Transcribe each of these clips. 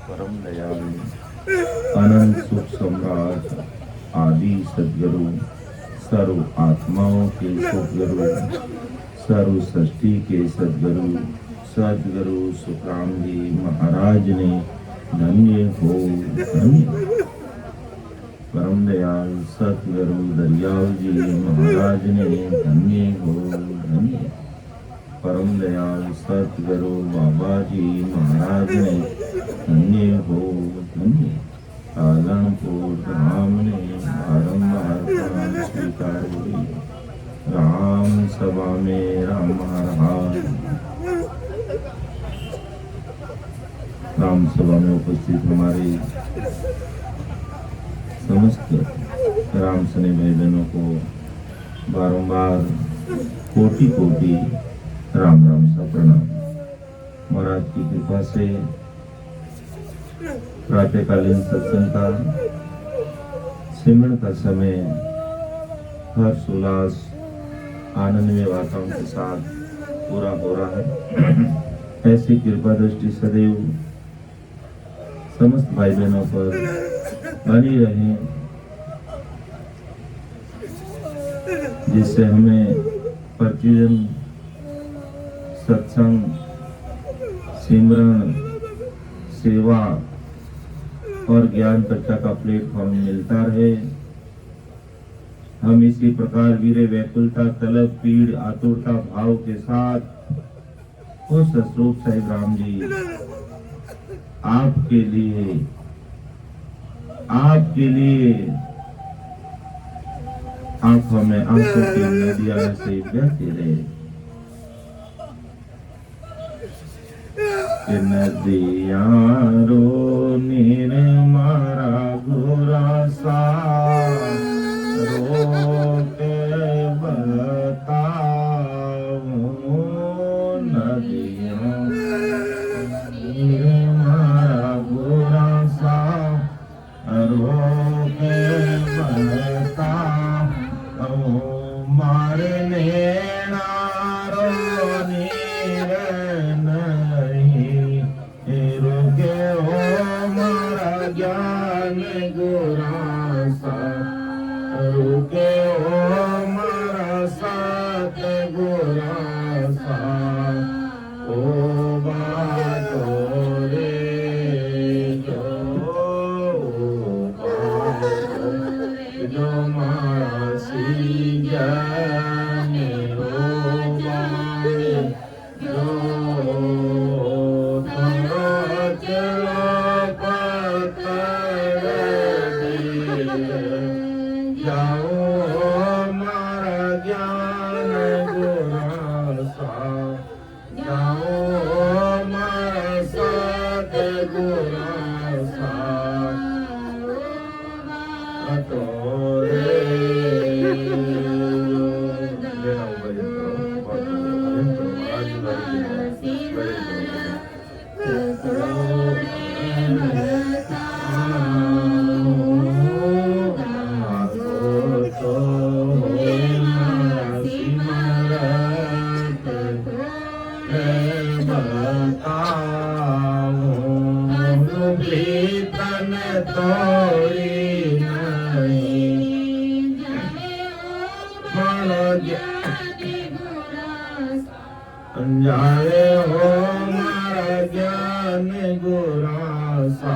परम दयालु अनंत सुख सम्राट आदि सदगुरु सर्व आत्माओं के सदगुरु सर्व सृष्टि के सदगुरु सदगुरु सुखराम जी महाराज ने धन्य हो धन्य। परम दयाल सतगुरु दरियाल जी महाराज ने धन्य हो धन्य। परम दयाल सतगुरु बाबा जी महाराज ने धन्य हो धन्य। पालनपुर राम ने बारंबार प्रणाम स्वीकार हुई। राम सभा में राम महाराज राम सभा में उपस्थित हमारे समस्त राम सने भाई बहनों को बारंबार कोटि कोटि राम राम सा प्रणाम। महाराज की कृपा से प्रातःकालीन सत्संग का सिमरन का समय हर्ष उल्लास आनंदमय वातावरण के साथ पूरा हो रहा है। ऐसी कृपा दृष्टि सदैव समस्त भाई बहनों पर बनी रहे, जिससे हमें प्रतिदिन सत्संग सिमरन सेवा और ज्ञान चर्चा का प्लेटफॉर्म मिलता रहे। हम इसी प्रकार वीर व्याकुलता तलब पीड़ आतुरता भाव के साथ उस स्वरूप साहिब राम जी आपके लिए आंखों में आंसू की नदियां से बहती रहे। नदियां रो नीर मारा घोरा सा रो के बताओ। नदियां नीर मारा घोरा सा रो के बताओ। मारने नारो नीर नहीं रुके हो मारा ज्ञान गुरासा रुके हो मारा साथ गुरासा। ओ बातो रे जो मारा सी जाने रो बाने जो थोड़ा चलो पकड़ जाओ मारा ज्ञान गुरासा जाओ मारा साथ गुरासा। जाने हो मारा ज्ञान गुरासा।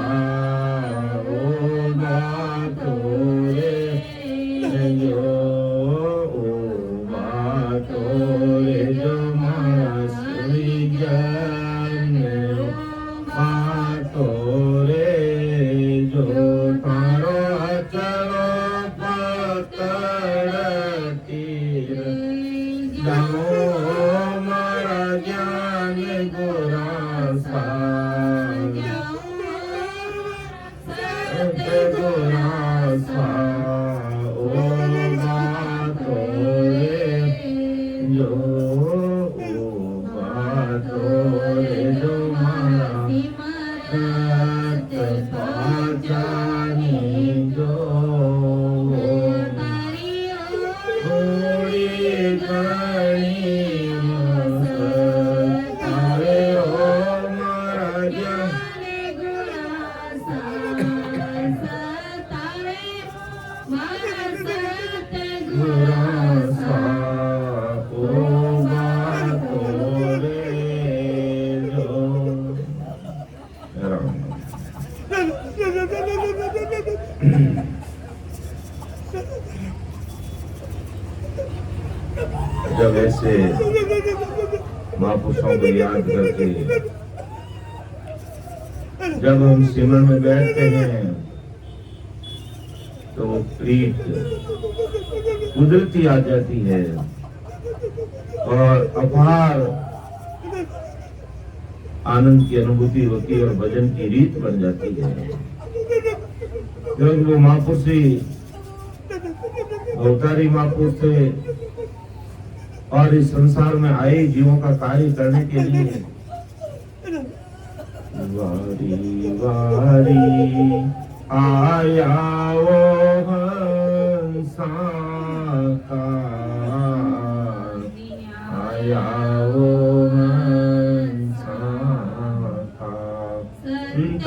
ओ बातो रे जो बातो रे जो मारा सुई ज्ञान बातो रे जो तारो चलो पकड़ तीर जाओ ज्ञान गुरासा गुरासा। ओ बातो रे जो बातो रे जो मारा जानी जो थोड़ी कणी राम। जब ऐसे महापुरुषों को याद करके जब हम सिमरन में बैठते हैं तो वो प्रीत कुदरती आ जाती है और अपार आनंद की अनुभूति होती है और भजन की रीत बन जाती है, क्योंकि वो महापुरुष ही अवतारी महापुरुष थे और इस संसार में आए जीवों का कार्य करने के लिए। वारी वारी आया वो हंसा का, आया वो हंसा का, संत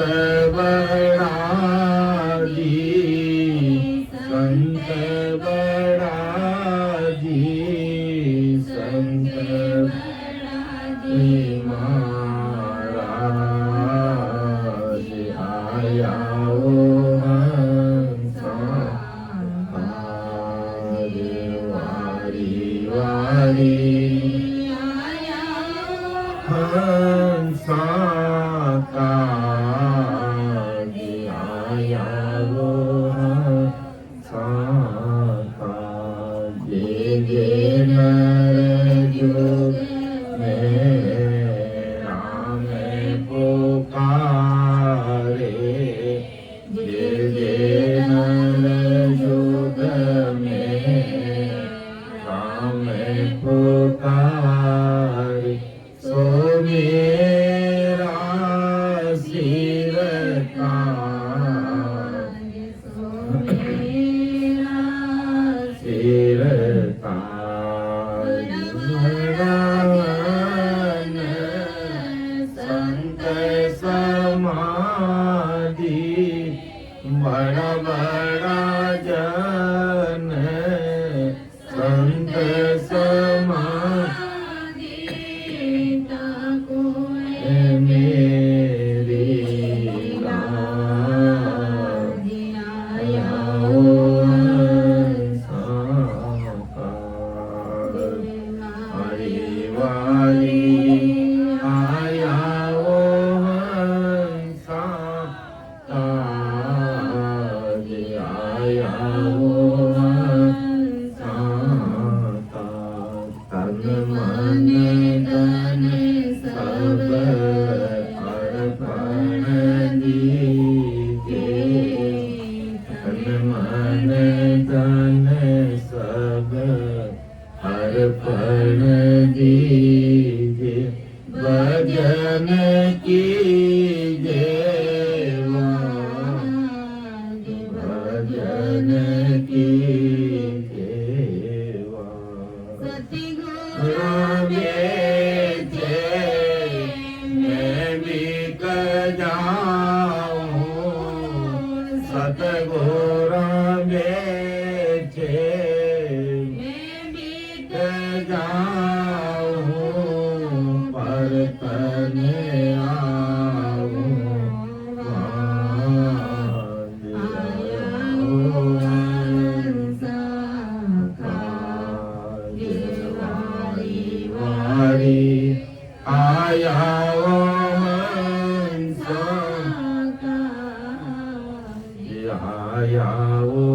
बड़ा जी, संत बड़ा जी, संत बड़ा जी महाराज आया वो हंसा का, वारी वारी आया हंसा का, आया वो हंसा का, जे जे नर युग में राम पुकारे, जे जे नर युग में राम पुकारे, सो मेरा सिर ताज, सो मेरा सिर ताज, भगवान संत समाधि बड़ा बड़ा जन, संत समाधि मेरी लाज, आया वो हंसा का, वारी वारी आया वो हंसा का, आया वो हंसा का, तन मन धन सब अर्पण दीजे, तन मन धन सब अर्पण दीजे, भजन कीजे भजन कीजे, बेचे मैं बिक जाऊं, सतगुरु बेचे मैं बिक जाऊं, पर तन आऊं आया वो हंसा का, आया वो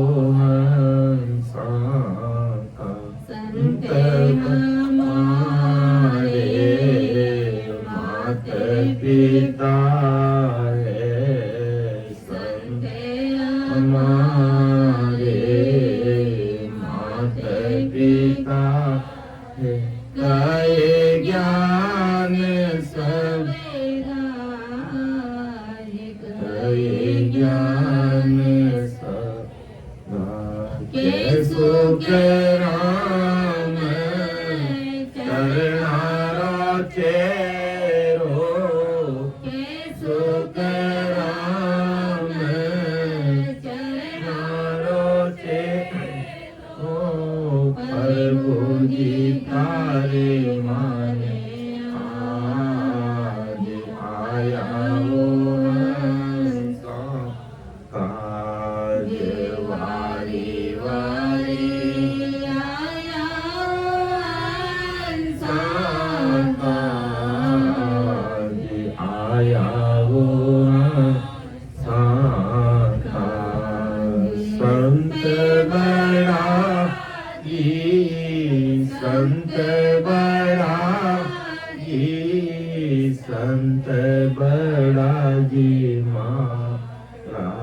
महाराज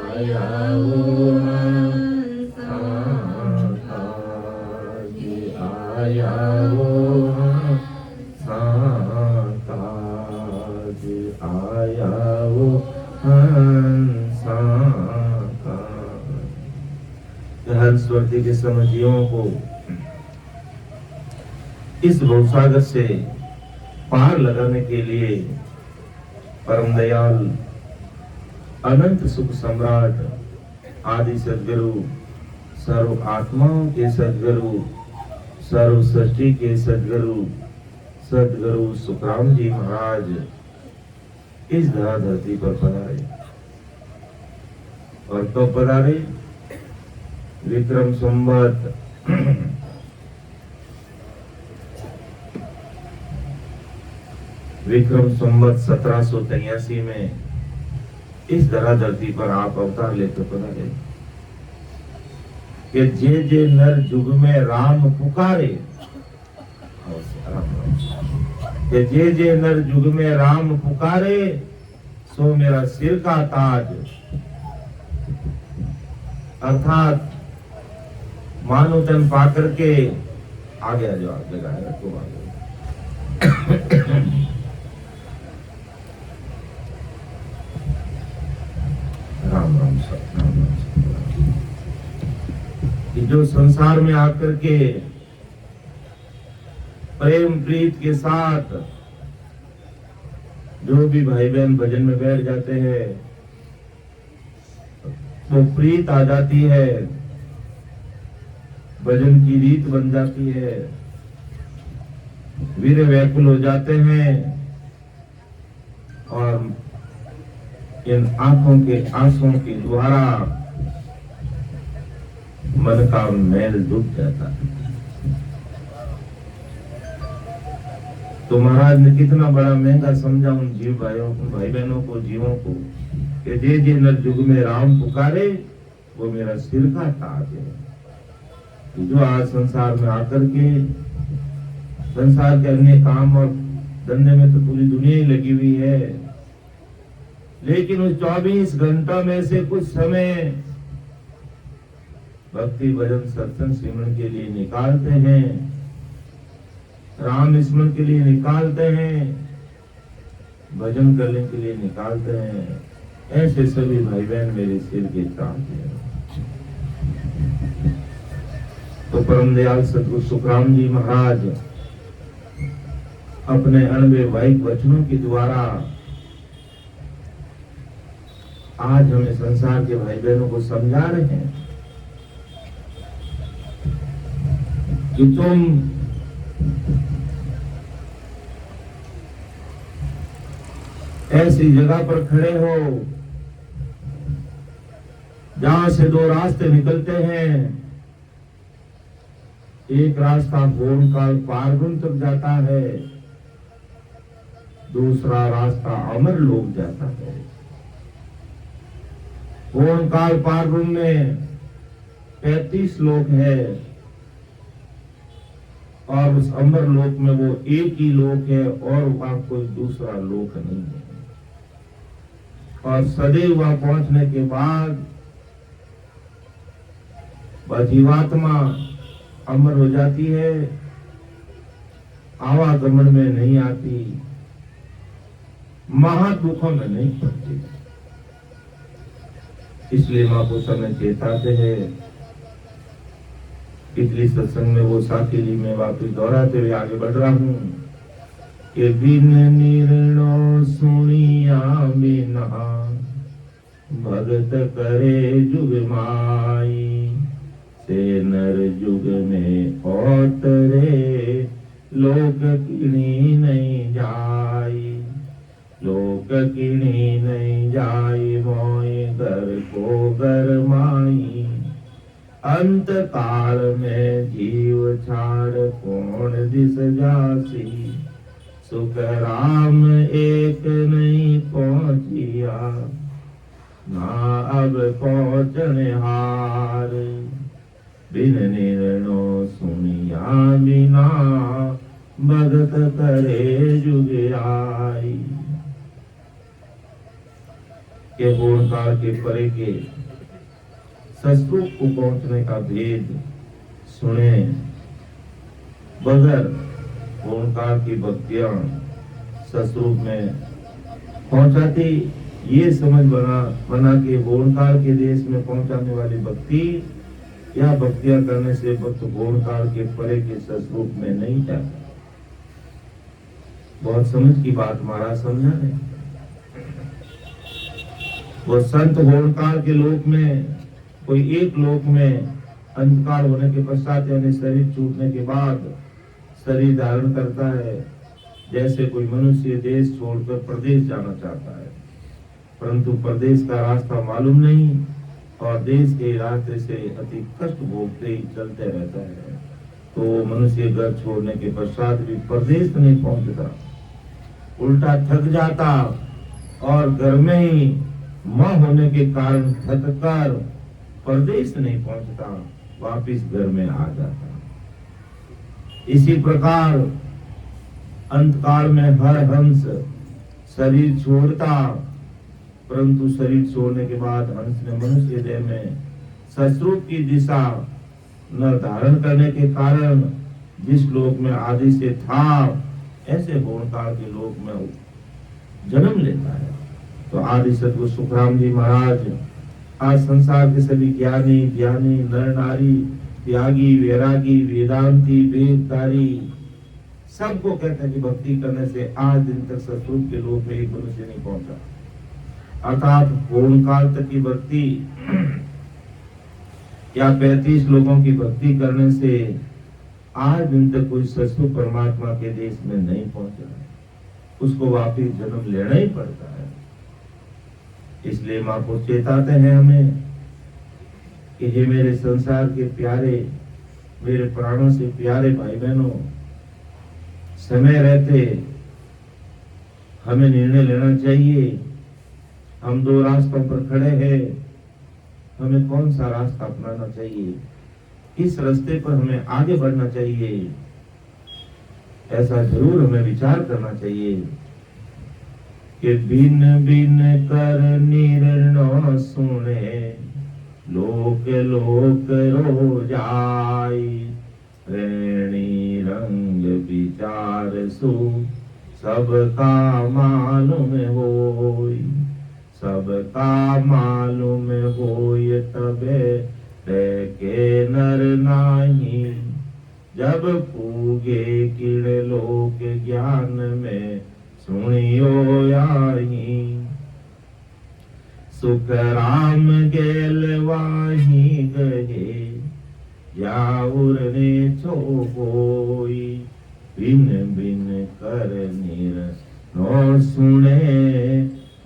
आया वो हंसाताज आया वो हंसाताज आया वो हंसाताज। हंसवर्ती के समझियों को इस भवसागर से पार लगाने के लिए परम दयाल अनंत सुख सम्राट आदि सदगुरु सर्व आत्माओं के सदगुरु सर्व सृष्टि के सदगुरु सदगुरु सुखराम जी महाराज इस धरा धरती पर पधारे। और तो पधारे विक्रम संवत 1783 में इस धरा धरती पर आप अवतार लेकर पधारे कि जे नर जुग में राम पुकारे, कि जे नर जुग में राम पुकारे सो मेरा सिर का ताज। अर्थात मानो तन पाकर के आगे आ जाओ, आगे गाएगा तो आगे। राम राम सब राम राम सब। जो संसार में आकर के प्रेम प्रीत के साथ जो भी भाई बहन भजन में बैठ जाते हैं वो प्रीत आ जाती है, भजन की रीत बन जाती है, वीर व्याकुल हो जाते हैं और इन आंखों के आंसुओं के द्वारा मन का मैल डूब जाता है। तो महाराज ने कितना बड़ा महंगा समझा उन जीव भाइयों को, भाई बहनों को, जीवों को कि जे नर जुग में राम पुकारे वो मेरा सिर का ताज है। तो जो आज संसार में आकर के संसार के अन्य काम और धंधे में तो पूरी दुनिया ही लगी हुई है, लेकिन उस 24 घंटा में से कुछ समय भक्ति भजन सत्संग सिमरन के लिए निकालते हैं, राम स्मरण के लिए निकालते हैं, भजन करने के लिए निकालते हैं। ऐसे सभी भाई बहन मेरे सिर के ताज हैं। तो परम दयाल सतगुरु सुखराम जी महाराज अपने अनबे वाहिक वचनों के द्वारा आज हमें संसार के भाई बहनों को समझा रहे हैं कि तुम ऐसी जगह पर खड़े हो जहां से दो रास्ते निकलते हैं। एक रास्ता घोर काल पारगुन तक जाता है, दूसरा रास्ता अमर लोक जाता है। घोर काल पारगुन में 35 लोक है और उस अमर लोक में वो एक ही लोक है और वहां कोई दूसरा लोक नहीं है। और सदैव वहां पहुंचने के बाद वह जीवात्मा अमर हो जाती है, आवागमन में नहीं आती, महादुखों में नहीं पड़ती। इसलिए महापुरुषों में चेताते हैं। पिछली सत्संग में वो साकेली में वापिस दोहराते हुए आगे बढ़ रहा हूं कि बिन निर्णो सुनिया बिना भगत करे जुग माई, से नर जुग में औतरे लोक किणी नहीं जाई, लोक किणी नहीं जाई मोय घर को घर माई। अंत काल में जीव छाड़ कौन दिस जासी, सुख राम एक नहीं पहुंचिया ना अब पहुंचने हार। बिन निर्णो सुनिया बिना भगत करे जुग आई। के ओंकार के परे के सतरूप को पहुंचने का भेद सुने, बगैर ओंकार की भक्तियां सतरूप में पहुंचाती, ये समझ बना के ओंकार के देश में पहुंचाने वाली भक्ति या भक्तियां करने से भक्त ओंकार के परे के सतरूप में नहीं जाता। बहुत समझ की बात महाराज समझा रहे। वो संत ओंकार के लोक में, कोई एक लोक में अंधकार होने के पश्चात यानी शरीर छूटने के बाद शरीर धारण करता है। जैसे कोई मनुष्य देश छोड़कर प्रदेश जाना चाहता है, परंतु प्रदेश का रास्ता मालूम नहीं और देश के रास्ते से अति कष्ट भोगते ही चलते रहता है, तो मनुष्य घर छोड़ने के पश्चात भी प्रदेश नहीं पहुंचता, उल्टा थक जाता और घर में ही मां होने के कारण थककर प्रदेश नहीं पहुंचता, वापिस घर में आ जाता। इसी प्रकार अंतकाल में हर हंस शरीर छोड़ता, परंतु शरीर छोड़ने के बाद हंस ने मनुष्य देह में सतरूप की दिशा न धारण करने के कारण जिस लोक में आदि से था ऐसे ओंकार के लोक में जन्म लेता है। तो आदि सद्गुरु सुखराम जी महाराज आज संसार के सभी ज्ञानी ज्ञानी नर नारी त्यागी वैरागी वेदांती वेदकारी सबको कहते हैं कि भक्ति करने से आज दिन तक सतरूप के लोक में एक मनुष्य नहीं पहुंचा, अर्थात ओंकार तक की भक्ति या 35 लोगों की भक्ति करने से आज दिन तक कोई सतरूप परमात्मा के देश में नहीं पहुंचा, उसको वापिस जन्म लेना ही पड़ता है। इसलिए महापुरुष चेताते हैं हमें कि हे मेरे संसार के प्यारे, मेरे प्राणों से प्यारे भाई बहनों, समय रहते हमें निर्णय लेना चाहिए। हम दो रास्तों पर खड़े हैं, हमें कौन सा रास्ता अपनाना चाहिए, किस रास्ते पर हमें आगे बढ़ना चाहिए, ऐसा जरूर हमें विचार करना चाहिए। कि बिन बिन कर निर्णय सुने लोक लोक रो जाई, रेणी रंग विचार सु सबका मालूम होई, सबका मालूम होय तबे के नर नाही, जब पूगे किड़ लोक ज्ञान में सुनियो आई, सुख राम गेल वाही गए याउर ने छो होई, बिन बिन कर निर्णय सुने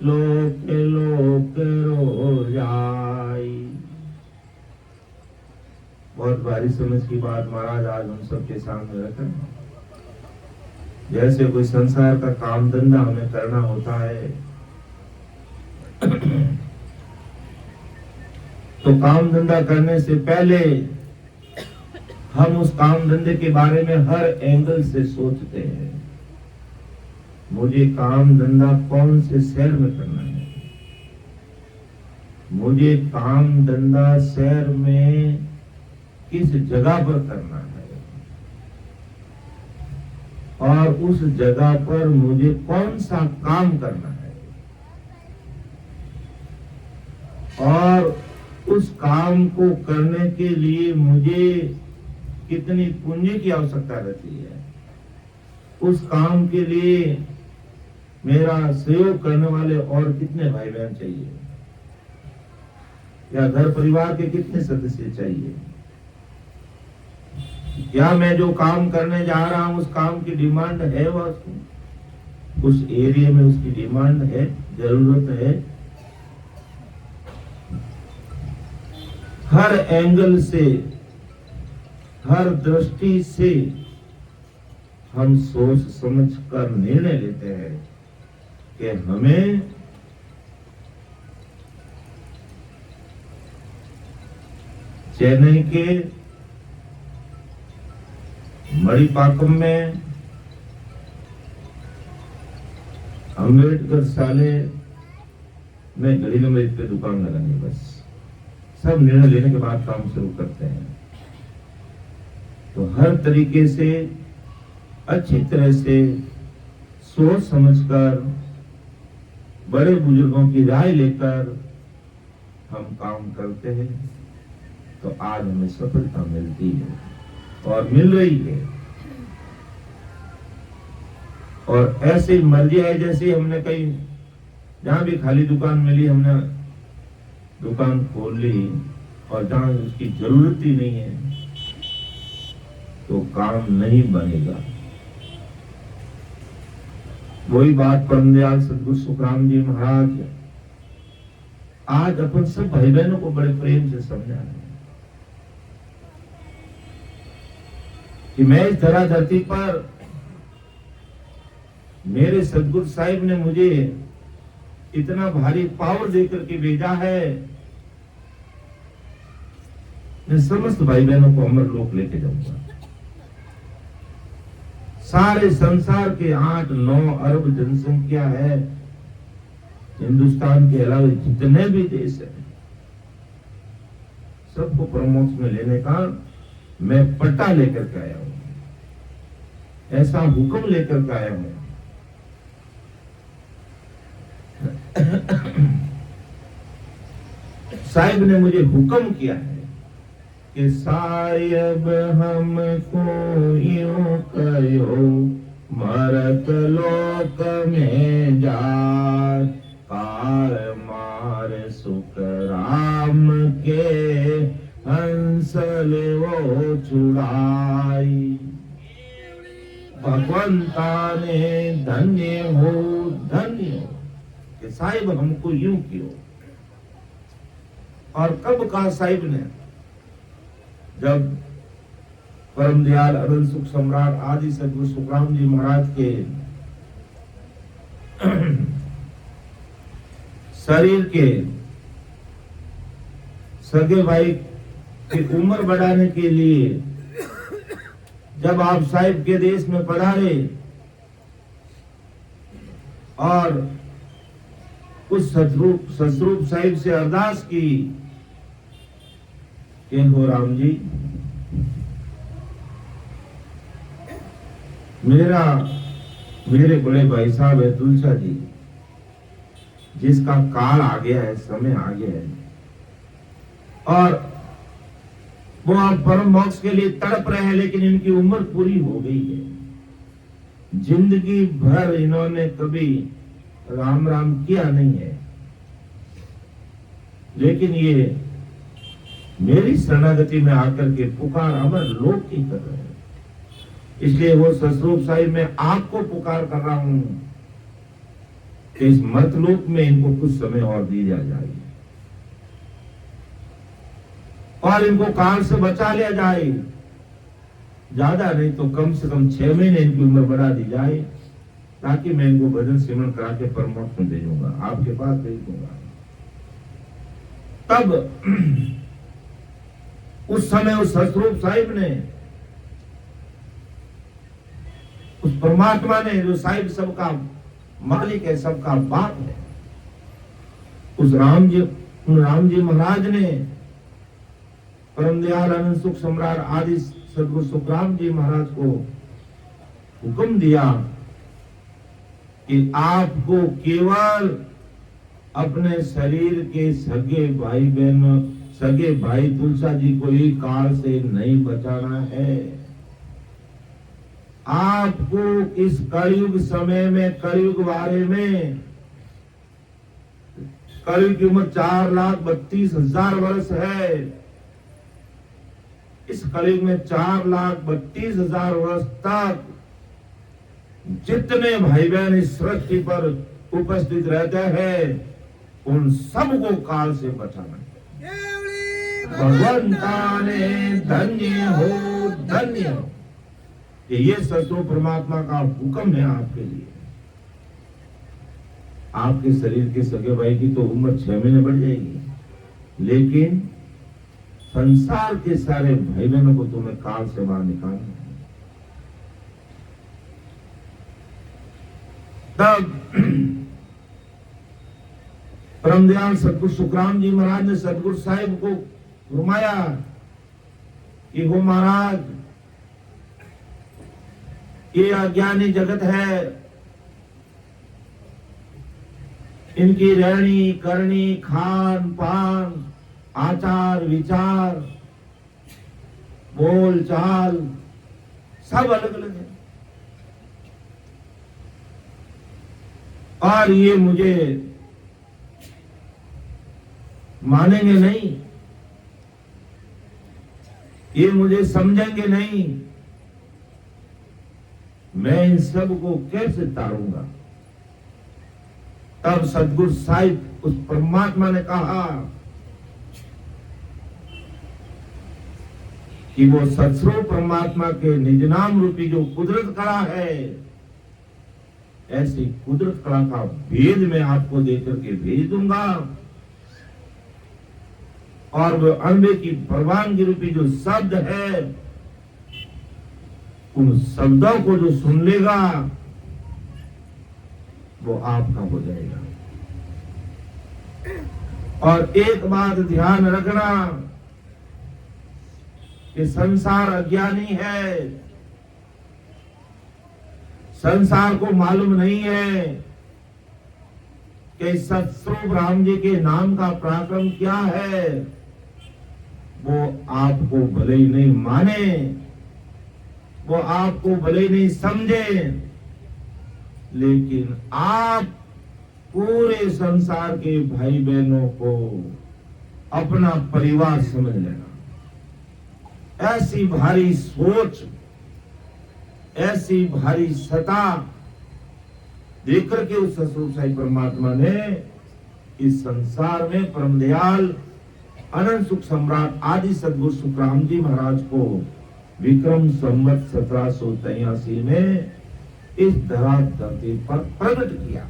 लोक लोक रो जाई। बहुत भारी समझ की बात महाराज आज हम सबके सामने रखा। जैसे कोई संसार का काम धंधा हमें करना होता है तो काम धंधा करने से पहले हम उस काम धंधे के बारे में हर एंगल से सोचते हैं। मुझे काम धंधा कौन से शहर में करना है, मुझे काम धंधा शहर में किस जगह पर करना है, और उस जगह पर मुझे कौन सा काम करना है, और उस काम को करने के लिए मुझे कितनी पूंजी की आवश्यकता रहती है, उस काम के लिए मेरा सहयोग करने वाले और कितने भाई बहन चाहिए, या घर परिवार के कितने सदस्य चाहिए, क्या मैं जो काम करने जा रहा हूं उस काम की डिमांड है, उस एरिया में उसकी डिमांड है, जरूरत है। हर एंगल से, हर दृष्टि से हम सोच समझ कर निर्णय लेते हैं कि हमें चेन्नई के मणिपाकम में अम्बेडकर शाले मैं घड़ी नंबर 1 पे दुकान लगानी, बस सब निर्णय लेने के बाद काम शुरू करते हैं। तो हर तरीके से अच्छी तरह से सोच समझकर बड़े बुजुर्गों की राय लेकर हम काम करते हैं, तो आज हमें सफलता मिलती है और मिल रही है। और ऐसी मर्जी है, जैसे हमने कहीं जहां भी खाली दुकान मिली हमने दुकान खोल ली, और जहां उसकी जरूरत ही नहीं है तो काम नहीं बनेगा। वही बात परम दयाल सदगुरु सुखराम जी महाराज आज अपन सब भाई बहनों को बड़े प्रेम से समझा रहे हैं कि मैं इस धरा धरती पर मेरे सदगुरु साहिब ने मुझे इतना भारी पावर देकर के भेजा है, मैं समस्त भाई बहनों को अमर लोक लेके जाऊंगा। सारे संसार के 8-9 अरब जनसंख्या है, हिंदुस्तान के अलावा जितने भी देश हैं, सबको परमोक्ष में लेने का मैं पट्टा लेकर के आया हूं, ऐसा हुक्म लेकर के आया हूं। साहिब ने मुझे हुक्म किया है कि साहिब हमको यूं कहो, मरत लोक में जाए, काल मार सुख राम के हंसल वो छुड़ाई। भगवंता ने धन्य हो धन्य हो कि साहिब हमको यूं क्यों। और कब कहा साहिब ने? जब परम दयाल अनंत सुख सम्राट आदि सदगुरु सुखराम जी महाराज के शरीर के सगे भाई की उम्र बढ़ाने के लिए जब आप साहिब के देश में पधारे और उस सतरूप साहिब से अरदास की कि हो राम जी, मेरे बड़े भाई साहब है तुलसा जी, जिसका काल आ गया है, समय आ गया है, और वो आप परम मोक्ष के लिए तड़प रहे हैं, लेकिन इनकी उम्र पूरी हो गई है। जिंदगी भर इन्होंने कभी राम राम किया नहीं है, लेकिन ये मेरी शरणागति में आकर के पुकार अमर लोक की कर रहे हैं। इसलिए वो ससरूप साहिब मैं आपको पुकार कर रहा हूं कि इस मतलोक में इनको कुछ समय और दिया जाए और इनको काल से बचा लिया जाए। ज्यादा नहीं तो कम से कम 6 महीने इनकी उम्र बढ़ा दी जाए, ताकि मैं इनको भजन सिमरन करा के परमोक्ष में भेजूंगा, आपके पास भेज दूंगा। तब उस समय उस सतरूप साहिब ने, उस परमात्मा ने, जो साहिब सबका मालिक है, सबका बाप है, उस राम जी महाराज ने परम दयाल अनंत सुख सम्राट आदि सदगुरु सुखराम जी महाराज को हुक्म दिया कि आपको केवल अपने शरीर के सगे भाई बहनों, सगे भाई तुलसा जी को ही काल से नहीं बचाना है। आपको इस कलयुग समय में, कलयुग बारे में, कलयुग की उम्र 4,32,000 वर्ष है। इस कलयुग में 4,32,000 वर्ष तक जितने भाई बहन इस सृष्टि पर उपस्थित रहते हैं, उन सबको काल से बचाना है। भगवंता ने धन्य हो धन्य हो, ये सत्य परमात्मा का हुक्म है आपके लिए। आपके शरीर के सगे भाई की तो उम्र 6 महीने बढ़ जाएगी, लेकिन संसार के सारे भाई बहनों को तुम्हें काल से बाहर निकालना है। तब परम दयाल सतगुरु सुखराम जी महाराज ने सतगुरु साहिब को घुमाया कि वो महाराज, ये अज्ञानी जगत है, इनकी रहनी करनी, खान पान, आचार विचार, बोल चाल सब अलग अलग है। और ये मुझे मानेंगे नहीं, ये मुझे समझेंगे नहीं, मैं इन सब को कैसे तारूंगा। तब सतगुरु साहिब उस परमात्मा ने कहा कि वो सत्स्वरूप परमात्मा के निज नाम रूपी जो कुदरत कला है, ऐसी कुदरत कला का भेद मैं आपको देकर के भेज दूंगा। और वो अनबे की परवानगी रूपी जो शब्द है, उन शब्दों को जो सुन लेगा वो आपका हो जाएगा। और एक बात ध्यान रखना कि संसार अज्ञानी है, संसार को मालूम नहीं है कि सतस्वरूप राम जी के नाम का पराक्रम क्या है। वो आपको भले ही नहीं माने, वो आपको भले ही नहीं समझे, लेकिन आप पूरे संसार के भाई बहनों को अपना परिवार समझ लेना। ऐसी भारी सोच, ऐसी भारी सत्ता देकर के उस सतस्वरूप साईं परमात्मा ने इस संसार में परम दयाल अनंत सुख सम्राट आदि सदगुरु सुखराम जी महाराज को विक्रम संवत 1783 में इस धरा धरती पर प्रकट किया।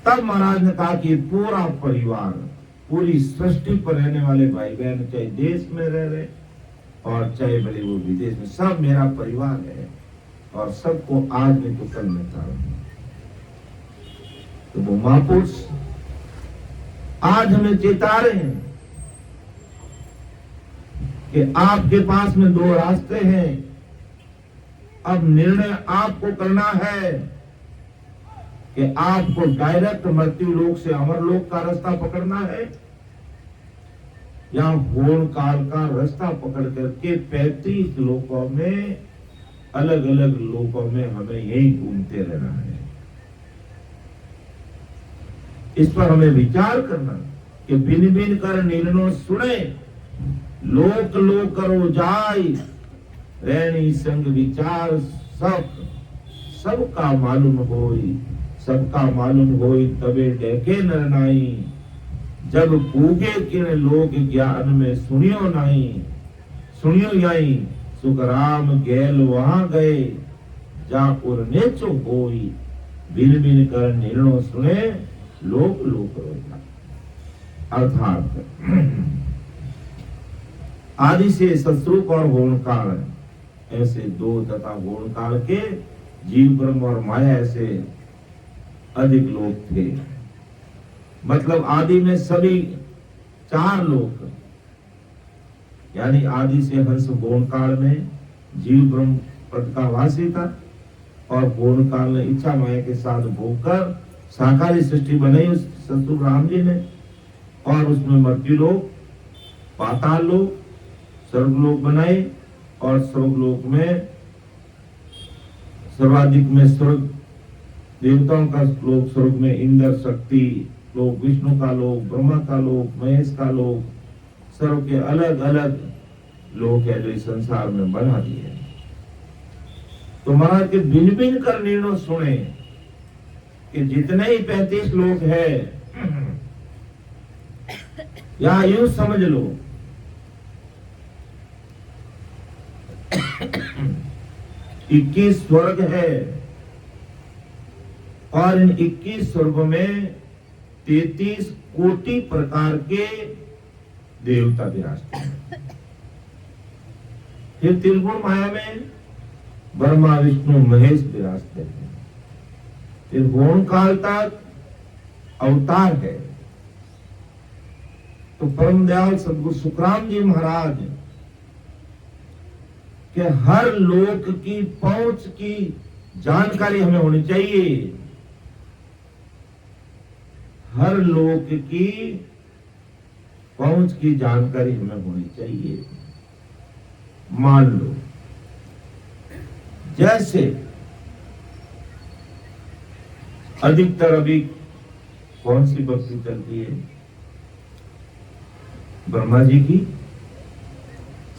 तब महाराज ने कहा कि पूरा परिवार, पूरी सृष्टि पर रहने वाले भाई बहन, चाहे देश में रह रहे और चाहे भले वो विदेश में, सब मेरा परिवार है और सबको आज में तो कल में तारूंगा। तो वो महापुरुष आज हमें चेता रहे हैं कि आपके पास में दो रास्ते हैं। अब निर्णय आपको करना है कि आपको डायरेक्ट मृत्यु लोक से अमर लोक का रास्ता पकड़ना है या होड़ काल का रास्ता पकड़ करके 35 लोकों में, अलग अलग लोकों में हमें यही घूमते रहना है। इस पर हमें विचार करना कि बिन बिन कर निर्णय सुने, लोक लोक करो जाय, रहनी संग विचार सबका मालूम होई, सबका मालूम होई तबे डेके नर नाई, जब पूगे किन लोक ज्ञान में सुनियो नहीं, सुनियो यही सुख राम गैल वहां गए, जा उर नेचो होई, बिन बिन कर निर्णय सुने, लोक लोक करो। अर्थात आदि से सतस्वरूप और होणकाल, ऐसे दो तथा होणकाल के जीव ब्रह्म और माया ऐसे अधिक लोग थे। मतलब आदि में सभी 4 लोक, यानी आदि से हंस होणकाल में जीव ब्रह्म पद का वासी था और होणकाल ने इच्छा माया के साथ भोग कर साकारी सृष्टि बनाई उस सतस्वरूप राम जी ने। और उसमें मृत्यु लोक, पाताल लोक, स्वर्गलोक बनाए और स्वर्गलोक में सर्वाधिक में स्वर्ग देवताओं का लोक, स्वर्ग में इंद्र शक्ति लोक, विष्णु का लोक, ब्रह्मा का लोक, महेश का लोक, सर्व के अलग अलग लोक है जो इस संसार में बना दिए। तो महाराज के भिन्न भिन्न कर निर्णय सुने कि जितने ही 35 लोग हैं, या यूं समझ लो 21 स्वर्ग है और इन 21 स्वर्गों में 33 कोटि प्रकार के देवता विराजते हैं। फिर त्रिगुण माया में ब्रह्मा विष्णु महेश विराजते हैं। फिर होम काल तक अवतार है। तो परम दयाल सदगुरु सुखराम जी महाराज के हर लोक की पहुंच की जानकारी हमें होनी चाहिए। हर लोक की पहुंच की जानकारी हमें होनी चाहिए। मान लो जैसे अधिकतर अभी कौन सी भक्ति चलती है? ब्रह्मा जी की,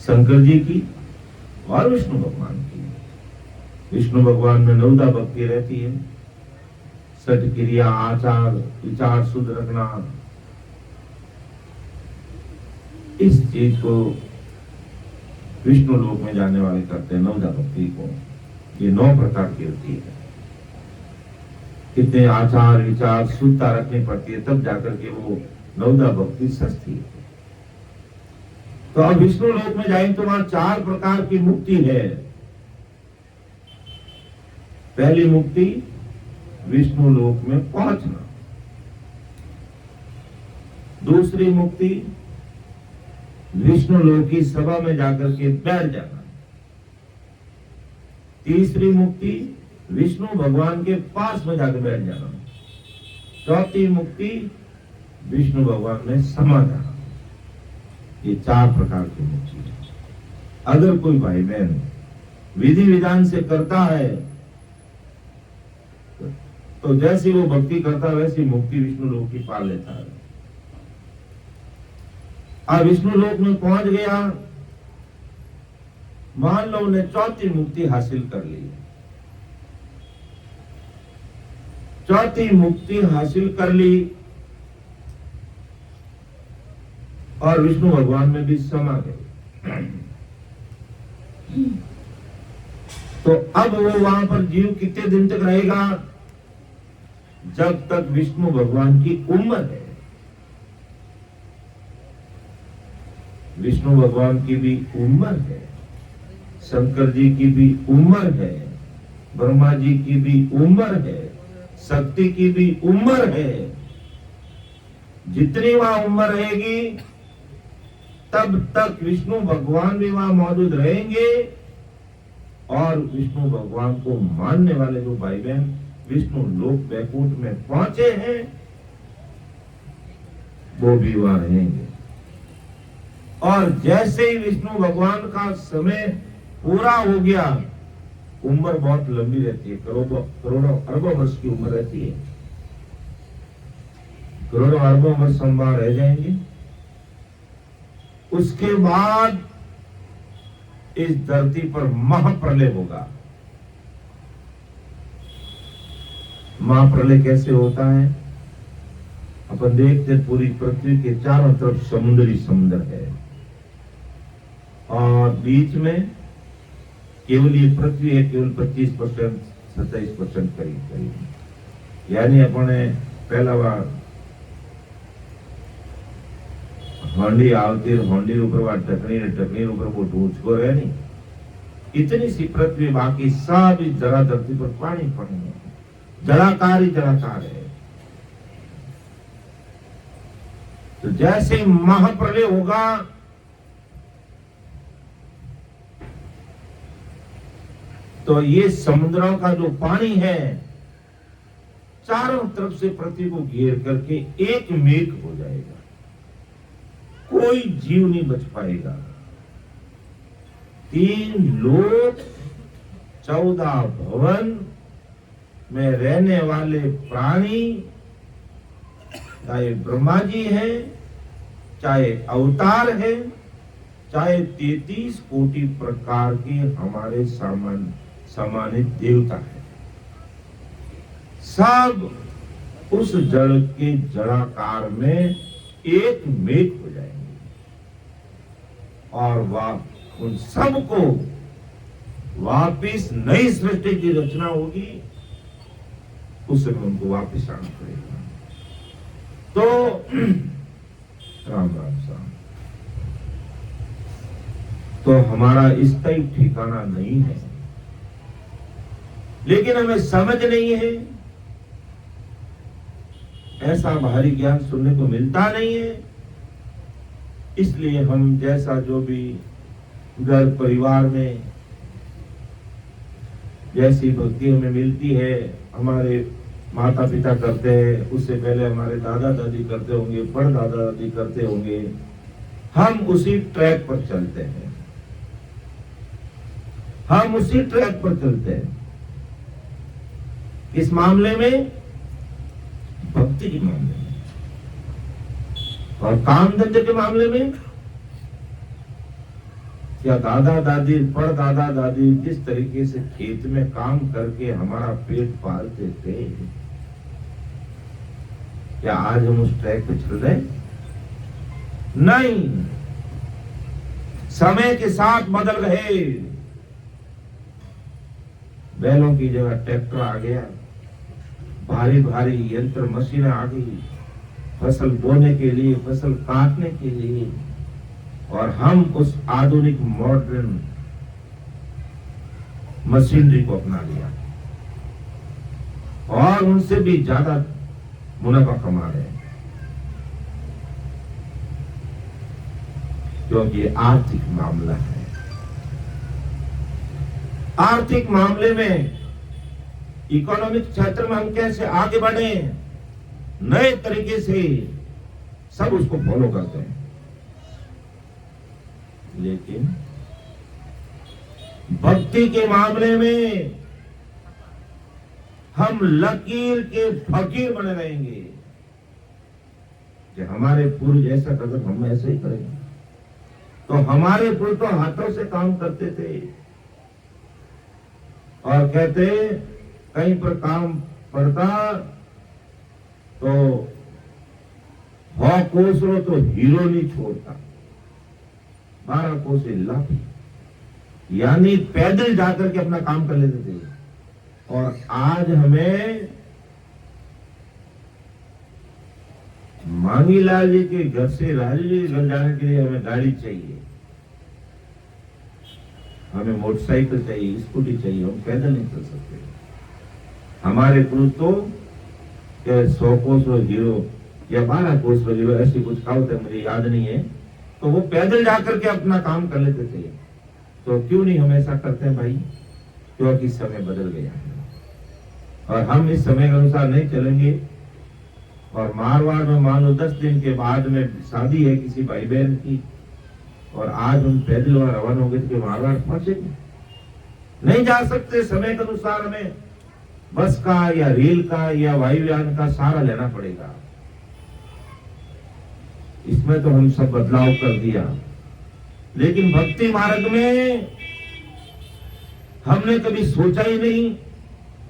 शंकर जी की और विष्णु भगवान की। विष्णु भगवान में 9 भक्ति रहती है। सठ क्रिया, आचार, विचार शुद्ध रखना, इस चीज को विष्णु लोक में जाने वाले करते हैं। 9 भक्ति को ये 9 प्रकार की होती है। कितने आचार विचार शुद्धता रखनी पड़ती है, तब जाकर के वो 9 भक्ति सस्ती है। तो अब विष्णु लोक में जाएंगे तो वहां 4 प्रकार की मुक्ति है। पहली मुक्ति विष्णु लोक में पहुंचना। दूसरी मुक्ति विष्णु लोक की सभा में जाकर के बैठ जाना। तीसरी मुक्ति विष्णु भगवान के पास में जाकर बैठ जाना। चौथी मुक्ति विष्णु भगवान में समा जाना। ये 4 प्रकार की मुक्ति है। अगर कोई भाई बहन विधि विधान से करता है तो जैसी वो भक्ति करता है वैसी मुक्ति विष्णु लोक की पा लेता है। अब विष्णु लोक में पहुंच गया, मान लो उन्हें चौथी मुक्ति हासिल कर ली। चौथी मुक्ति हासिल कर ली और विष्णु भगवान में भी समा गए। तो अब वो वहां पर जीव कितने दिन तक रहेगा? जब तक विष्णु भगवान की उम्र है। विष्णु भगवान की भी उम्र है, शंकर जी की भी उम्र है, ब्रह्मा जी की भी उम्र है, शक्ति की भी उम्र है। जितनी वहां उम्र रहेगी तब तक विष्णु भगवान भी वहां मौजूद रहेंगे। और विष्णु भगवान को मानने वाले जो भाई बहन विष्णु लोक वैकुंठ में पहुंचे हैं वो भी वहां रहेंगे। और जैसे ही विष्णु भगवान का समय पूरा हो गया, उम्र बहुत लंबी रहती है, करोड़ों अरबों वर्ष की उम्र रहती है। करोड़ों अरबों वर्ष हम वहां रह जाएंगे। उसके बाद इस धरती पर महाप्रलय होगा। महाप्रलय कैसे होता है? अपन देखते पूरी पृथ्वी के चारों तरफ समुद्री समुद्र है और बीच में केवल ये पृथ्वी है, केवल 25%, 27% करीब। यानी अपने पहला बार हांडी आवती, हांडी ऊपर टकनी ऊपर वो ढूंढ को रहे नहीं। इतनी सी पृथ्वी, बाकी सब इस जरा धरती पर पानी पानी है, जलाकार ही जलाकार है। तो जैसे महाप्रलय होगा तो ये समुद्रों का जो पानी है चारों तरफ से पृथ्वी को घेर करके एक मेघ हो जाएगा। कोई जीव नहीं बच पाएगा। 3 लोक, 14 भवन में रहने वाले प्राणी, चाहे ब्रह्मा जी हैं, चाहे अवतार है, चाहे 33 कोटि प्रकार के हमारे सम्मानित देवता है, सब उस जल के जलाकार में एक मेघ हो जाएंगे। और वह उन सबको वापिस नई सृष्टि की रचना होगी, उस समय उनको वापिस आना पड़ेगा। तो राम राम साहब, तो हमारा स्थायी ठिकाना नहीं है, लेकिन हमें समझ नहीं है ऐसा भारी ज्ञान सुनने को मिलता नहीं है। इसलिए हम जैसा जो भी घर परिवार में जैसी भक्ति हमें मिलती है, हमारे माता पिता करते हैं, उससे पहले हमारे दादा दादी करते होंगे, परदादा दादी करते होंगे, हम उसी ट्रैक पर चलते हैं। हम उसी ट्रैक पर चलते हैं। इस मामले में, भक्ति के मामले में, और काम धंधे के मामले में क्या दादा दादी परदादा दादी जिस तरीके से खेत में काम करके हमारा पेट पालते थे, क्या आज हम उस ट्रैक पे चल रहे? नहीं, समय के साथ बदल रहे। बैलों की जगह ट्रैक्टर आ गया, भारी भारी यंत्र मशीनें आ गई, फसल बोने के लिए, फसल काटने के लिए, और हम उस आधुनिक मॉडर्न मशीनरी को अपना लिया और उनसे भी ज्यादा मुनाफा कमा रहे हैं, क्योंकि ये आर्थिक मामला है। आर्थिक मामले में, इकोनॉमिक क्षेत्र में हम कैसे आगे बढ़े, नए तरीके से सब उसको फॉलो करते हैं। लेकिन भक्ति के मामले में हम लकीर के फकीर बने रहेंगे कि हमारे पूर्वज ऐसा करते, हम ऐसे ही करेंगे। तो हमारे पूर्वज तो हाथों से काम करते थे और कहते कहीं पर काम पड़ता तो 100 कोस रो तो हीरो नहीं छोड़ता, 12 कोसे लाख, यानी पैदल जाकर के अपना काम कर लेते थे। और आज हमें मांगीलाल जी के घर से राजू जी के घर जाने के लिए हमें गाड़ी चाहिए, हमें मोटरसाइकिल चाहिए, स्कूटी चाहिए, हम पैदल नहीं चल सकते। हमारे पुरुष तो 100 कोस रो हीरो या 12 कोस रो हीरो, ऐसी कुछ कहावत है, मुझे याद नहीं है, तो वो पैदल जाकर के अपना काम कर लेते थे। तो क्यों नहीं हम ऐसा करते हैं भाई? क्योंकि समय बदल गया है और हम इस समय के अनुसार नहीं चलेंगे। और मारवाड़ में मान लो 10 दिन के बाद में शादी है किसी भाई बहन की, और आज हम पैदल वहां रवाना हो गए थे, मारवाड़ पहुंचेंगे? नहीं जा सकते। समय के अनुसार हमें बस का या रेल का या वायुयान का सहारा लेना पड़ेगा। इसमें तो हम सब बदलाव कर दिया, लेकिन भक्ति मार्ग में हमने कभी सोचा ही नहीं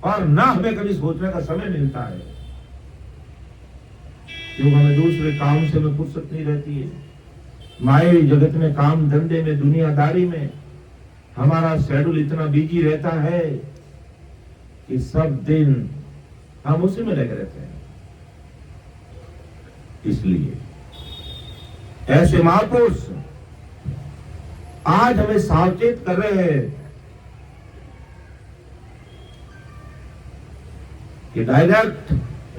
और ना हमें कभी सोचने का समय मिलता है, क्योंकि हमें दूसरे काम से हमें फुर्सत नहीं रहती है। मायावी जगत में, काम धंधे में, दुनियादारी में हमारा शेड्यूल इतना बिजी रहता है कि सब दिन हम उसी में लगे रहते हैं। इसलिए ऐसे महापुरुष आज हमें सावचेत कर रहे हैं कि डायरेक्ट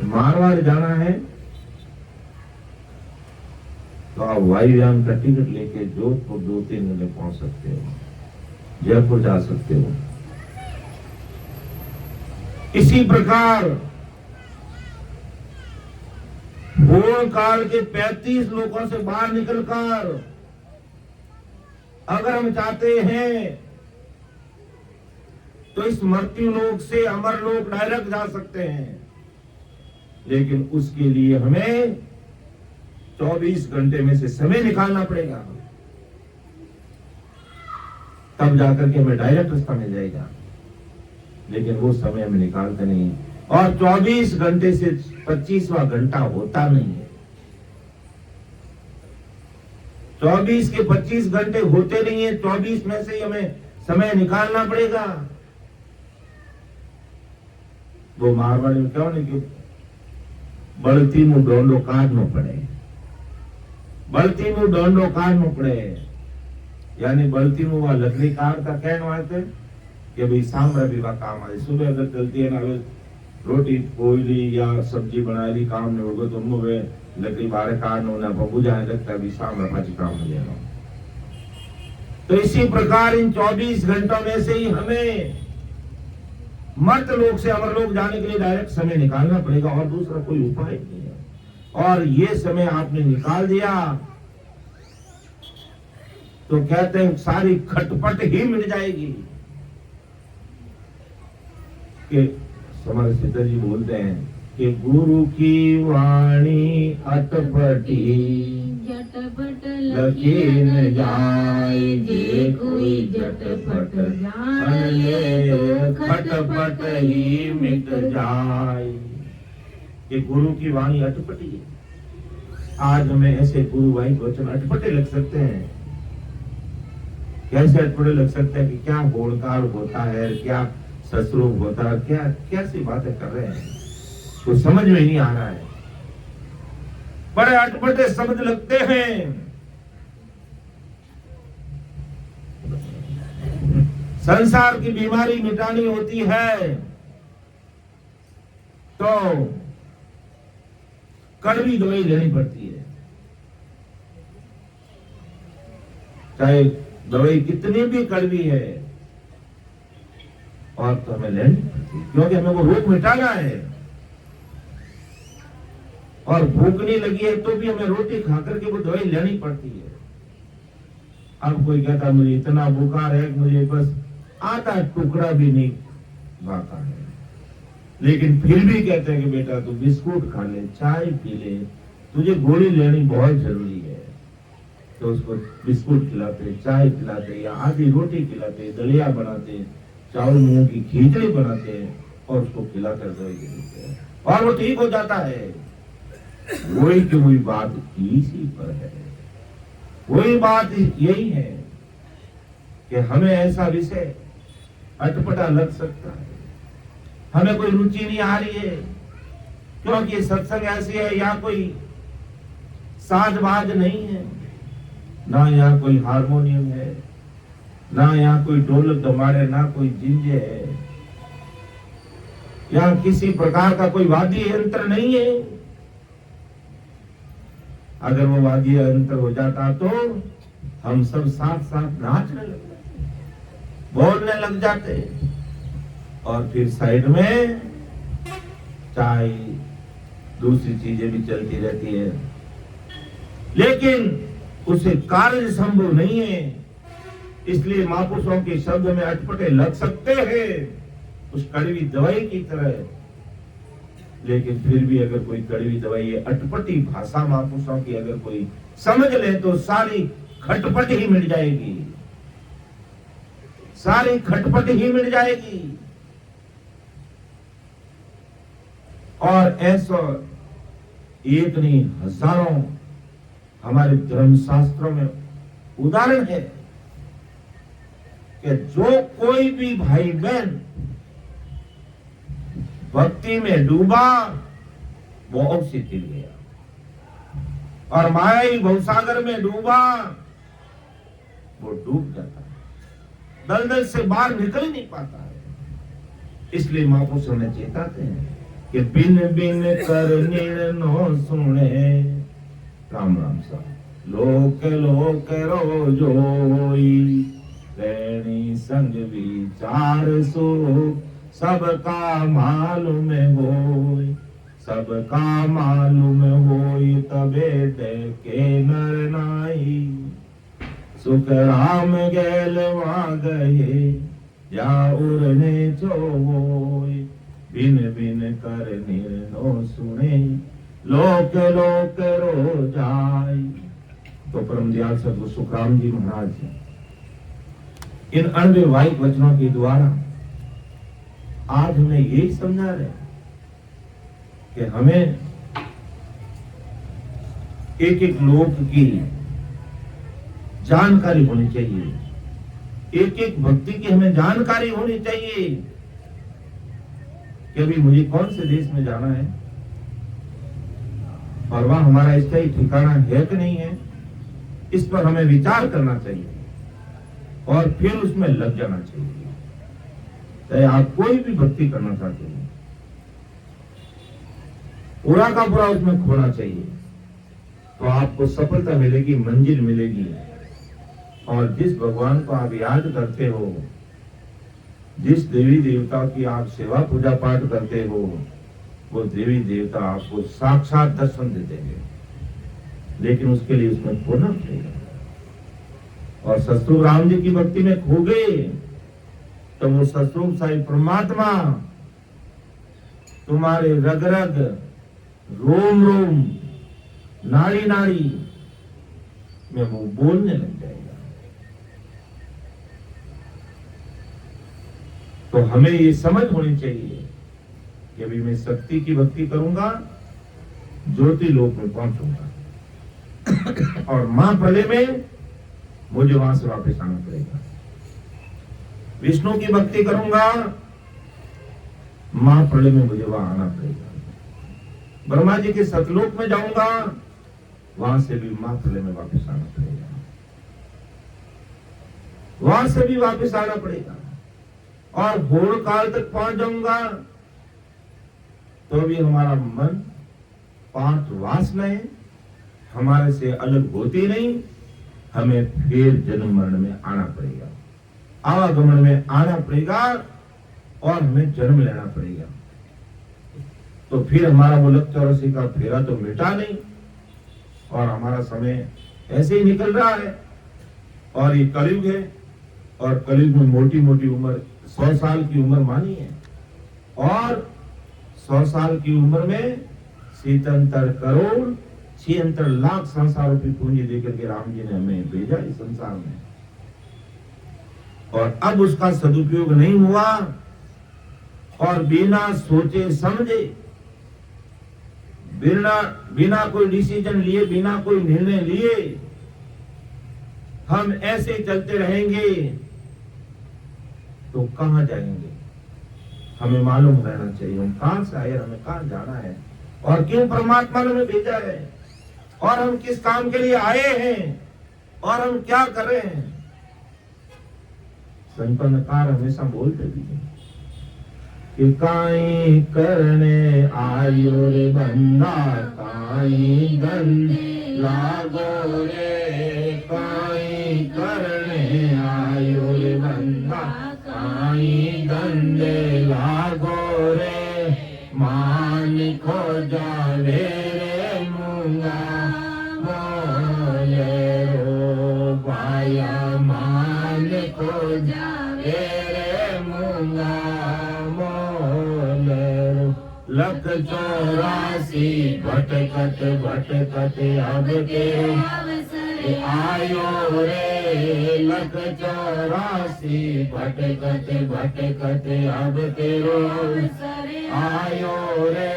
मारवाड़ जाना है तो आप वायुयान का टिकट लेके जोधपुर 2-3 घंटे पहुंच सकते हो, जयपुर जा सकते हो। इसी प्रकार पूर्ण काल के 35 लोगों से बाहर निकलकर अगर हम चाहते हैं तो इस मृत्यु लोक से अमर लोक डायरेक्ट जा सकते हैं, लेकिन उसके लिए हमें 24 घंटे में से समय निकालना पड़ेगा, तब जाकर के हमें डायरेक्ट रास्ता मिल जाएगा। लेकिन वो समय हमें निकालते नहीं, और 24 घंटे से 25वां घंटा होता नहीं है। 24 के 25 घंटे होते नहीं है, 24 में से हमें समय निकालना पड़ेगा। वो मारवाड़ी में क्यों नहीं कि बढ़ती मुंह डोंडो काटनो पड़े, बढ़ती मुंह डोंडो काटनो पड़े, यानी बढ़ती मुंह वा लकड़ी काटता कहना आते कि भाई सांभरा भी काम आए। सुबह अगर चलती है ना, रोटी पोईली या सब्जी बनायली काम नहीं होगा तो मुझे लकड़ी बाहर काटना ना बुझाने लगता भी शाम रफाची काम नहीं लेना। तो इसी प्रकार इन 24 घंटों में से ही हमें मर्त लोक से अमर लोक जाने के लिए डायरेक्ट समय निकालना पड़ेगा और दूसरा कोई उपाय नहीं है। और ये समय आपने निकाल दिया तो कहते हैं सारी खटपट ही मिट जाएगी। कि हमारे सीता जी बोलते हैं कि गुरु की वाणी अटपटी झटपट लकी न जाए, जे कोई झटपट जान ले तो खटपट ही मिट जाए। ये गुरु की वाणी अटपटी है। आज हमें ऐसे गुरु वाणी वचन अटपटे लग सकते हैं। कैसे अटपटे लग सकते हैं कि क्या गोणकार होता है, क्या ससुर होता है, क्या कैसी बातें कर रहे हैं, तो समझ में नहीं आ रहा है। बड़े अटपटे शब्द लगते हैं। संसार की बीमारी मिटानी होती है तो कड़वी दवाई लेनी पड़ती है, चाहे दवाई कितनी भी कड़वी है, और तो हमें लेनी पड़ती है क्योंकि हमें वो रोग मिटाना है। और भूख नहीं लगी है तो भी हमें रोटी खाकर के वो दवाई लेनी पड़ती है। अब कोई कहता मुझे इतना बुखार है कि मुझे बस आधा टुकड़ा भी नहीं भाता है, लेकिन फिर भी कहते हैं कि बेटा तू बिस्कुट खा ले, चाय पी ले, तुझे गोली लेनी बहुत जरूरी है। तो उसको बिस्कुट खिलाते, चाय पिलाते या आधी रोटी खिलाते, दलिया बनाते, चावल मूंग की खिचड़ी बनाते हैं और उसको खिलाकर दवाई देते हैं और वो ठीक हो जाता है। वही की वही बात इसी पर है। वही बात यही है कि हमें ऐसा विषय अटपटा लग सकता है, हमें कोई रुचि नहीं आ रही है क्योंकि सत्संग ऐसी है या कोई साजबाज नहीं है, ना यहाँ कोई हारमोनियम है, ना यहाँ कोई ढोलक दमाड़े, ना कोई जिंजे है, यहाँ किसी प्रकार का कोई वाद्य यंत्र नहीं है। अगर वो वाद्य यंत्र हो जाता तो हम सब साथ साथ नाचने लग जाते, बोलने लग जाते और फिर साइड में चाय दूसरी चीजें भी चलती रहती है, लेकिन उसे कार्य संभव नहीं है। इसलिए महापुरुषों के शब्द में अटपटे लग सकते हैं उस कड़वी दवाई की तरह, लेकिन फिर भी अगर कोई कड़वी दवाई है, अटपटी भाषा महापुरुषों की अगर कोई समझ ले तो सारी खटपट ही मिट जाएगी, सारी खटपट ही मिट जाएगी। और ऐसा एक नहीं हजारों हमारे धर्मशास्त्रों में उदाहरण है कि जो कोई भी भाई बहन भक्ति में डूबा वो अवश्य तिल गया, और मायाई भवसागर में डूबा वो डूब जाता है, दलदल से बाहर निकल ही नहीं पाता है। इसलिए महापुरुष हमें चेताते हैं कि बिन बिन कर निर्णो सुने, राम राम सा लोक लोक रो जोई, रैणी संग विचार सो सबका मालूम होय, सबका मालूम होय तबे के नर नाई, सुख राम गैलवा गए या उड़ने छोय, बिन बिन कर निर्णो सुने, लोक लोक रो जाय। तो परम दयाल सद्गुरु सुखराम जी महाराज जी इन अनवैवाहिक वचनों के द्वारा आज हमें यही समझा रहे कि हमें एक एक लोक की जानकारी होनी चाहिए, एक एक भक्ति की हमें जानकारी होनी चाहिए कि अभी मुझे कौन से देश में जाना है और वहां हमारा स्थायी ठिकाना है कि नहीं है, इस पर हमें विचार करना चाहिए और फिर उसमें लग जाना चाहिए। चाहे आप कोई भी भक्ति करना चाहते हैं, पूरा का पूरा उसमें खोना चाहिए, तो आपको सफलता मिलेगी, मंजिल मिलेगी। और जिस भगवान को आप याद करते हो, जिस देवी देवता की आप सेवा पूजा पाठ करते हो, वो देवी देवता आपको साक्षात दर्शन दे देंगे, लेकिन उसके लिए उसमें खोना पड़ेगा। और सतरूप राम जी की भक्ति में खो गए तो वो सतरूप साईं परमात्मा तुम्हारे रग रग, रोम रोम, नाड़ी नाड़ी में वो बोलने लग जाएगा। तो हमें ये समझ होनी चाहिए कि अभी मैं शक्ति की भक्ति करूंगा, ज्योति लोक में पहुंचूंगा, और मां प्रलय में मुझे वहां से वापस आना पड़ेगा। विष्णु की भक्ति करूंगा, मां प्रलय में मुझे वहां आना पड़ेगा। ब्रह्मा जी के सतलोक में जाऊंगा, वहां से भी मां प्रलय में वापस आना पड़ेगा, वहां से भी वापस आना पड़ेगा। और घोर काल तक पहुंच जाऊंगा तो भी हमारा मन, 5 वासनाएं हमारे से अलग होती नहीं, हमें फिर जन्म मरण में आना पड़ेगा, आवागमन में आना पड़ेगा, और हमें जन्म लेना पड़ेगा। तो फिर हमारा वो लक 84 का फेरा तो मिटा नहीं, और हमारा समय ऐसे ही निकल रहा है। और ये कलयुग है, और कलयुग में मोटी मोटी उम्र 100 साल की उम्र मानी है, और 100 साल की उम्र में 77 करोड़ 76 लाख संसारों की पूंजी देकर के राम जी ने हमें भेजा इस संसार में। और अब उसका सदुपयोग नहीं हुआ, और बिना सोचे समझे, बिना कोई डिसीजन लिए, बिना कोई निर्णय लिए हम ऐसे चलते रहेंगे तो कहां जाएंगे? हमें मालूम रहना चाहिए हम कहां से आए, हमें कहां जाना है, और क्यों परमात्मा ने हमें भेजा है, और हम किस काम के लिए आए हैं, और हम क्या कर रहे हैं। संतनकार हमेशा बोलते भी हैं कि काई करने आयो रे बंदा, काई धंधे लागो रे, काई करने आयो रे बंदा, काई धंधे लागो रे, मान खो जावे रे मूंगा, मोले रो पाया, मान खो जावे रे मूंगा, लक 84 भटकत भटकत अब तेरो आयो रे, लक 84 भटकत भटकत अब तेरो आयो रे,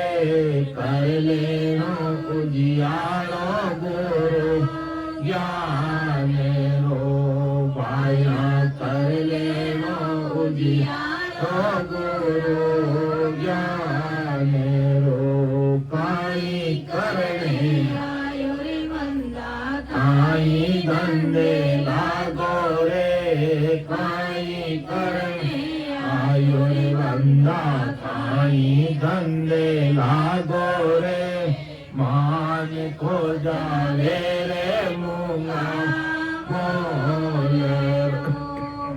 कर लेनो उजियारो गुरु ज्ञान रो पाया, कर लेनो उजियारो गुरु ज्ञान रो, काई करने आयो रे बंदा, काई धंधे लागो रे, काई करने आयो रे बंदा, काई धंधे लागो रे, मान खो जावे रे मूंगा, मोले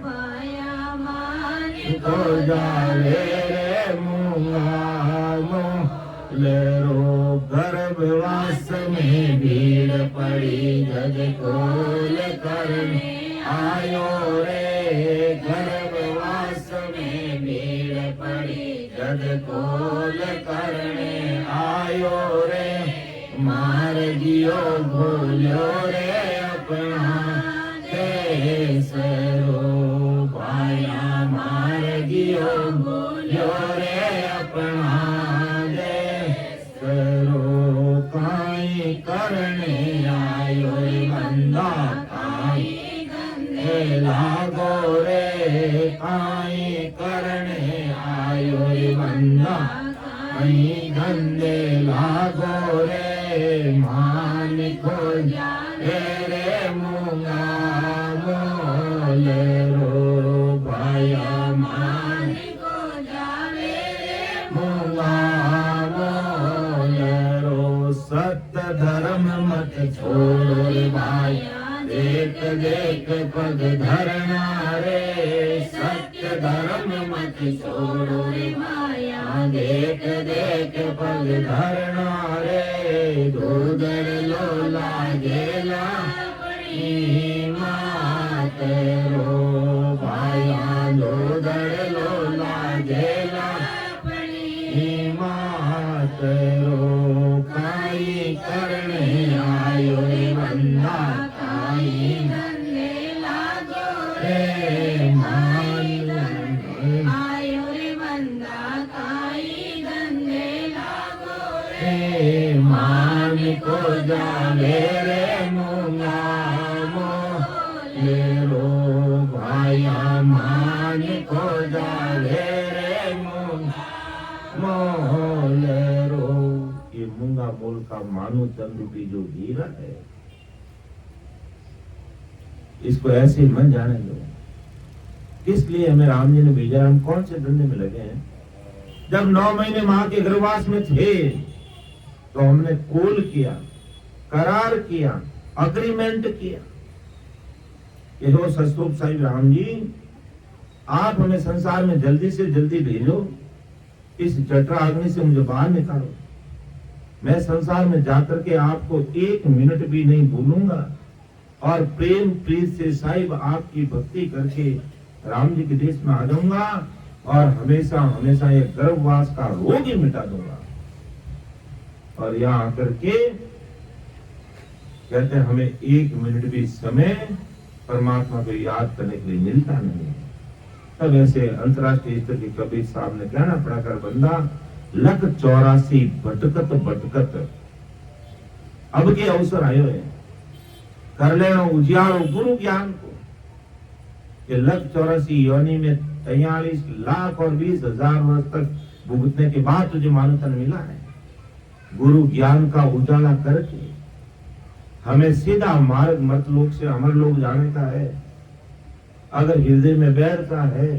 भाया, मान खो जावे रे मूंगा, मोले रो। गर्भवास में भीड़ पड़ी, जग खोल करने आयो रे, गर्भवास में भीड़ पड़ी, जग खोल करने आयो रे, मार जियो भूलो रे अपना देश रो पाया, मार जियो भूलो रे अपना देश रो, काई करने आयो रे बंदा, काई धंधे लागो रे, काई करने आयो रे बंदा, काई धंधे लागो रे, मान खो जावे रे मूंगा, मोले रो भाया, मान खो जावे रे मूंगा, मोले सत्य धर्म मत छोड़ो रे भाया, देख देख पग धरना रे। सत्य धर्म मत छोड़ो रे भाया, देख देख पग धरना रे। दूधर लो लागेला अपनी मात रो भाया, दूधर लो लागेला अपनी मात रो। काई करने आयो रे बंदा, काई धंधे लागो रे मान आयो रे बंदा, काई धंधे लागो रे मान को जावे रे मूंगा मोले रो भाया, मान को जावे रे मूंगा मोले रो। ये मूंगा मोल का मानो चंद रूपी जो हीरा है, इसको ऐसे ही मन जाने दो। इसलिए हमें राम जी ने भेजा। हम कौन से धंधे में लगे हैं? जब 9 महीने मां के गर्भवास में थे तो हमने कोल किया, करार किया, अग्रीमेंट किया कि हो सस्तूप साहिब राम जी, आप हमें संसार में जल्दी से जल्दी भेजो, इस जठरा अग्नि से मुझे बाहर निकालो। मैं संसार में जाकर के आपको 1 मिनट भी नहीं भूलूंगा और प्रेम प्रीत से साहिब आपकी भक्ति करके राम जी के देश में आ जाऊंगा और हमेशा हमेशा ये गर्भवास का रोग ही मिटा दूंगा। और यहाँ आकर के कहते हैं हमें 1 मिनट भी समय परमात्मा को याद करने के लिए मिलता नहीं। तब ऐसे अंतर्राष्ट्रीय स्तर के कबीर साहब ने कहना पड़ा कर बंदा, लख 84 भटकत भटकत अब के अवसर आयो है, कर लेना उजियारो गुरु ज्ञान को। ये लख 84 योनि में 43 लाख और 20,000 वर्ष तक भुगतने के बाद तुझे मानवतन मिला है। गुरु ज्ञान का उजाला करके हमें सीधा मार्ग मर्तलोक से अमर लोक जाने का है। अगर हृदय में बैठता है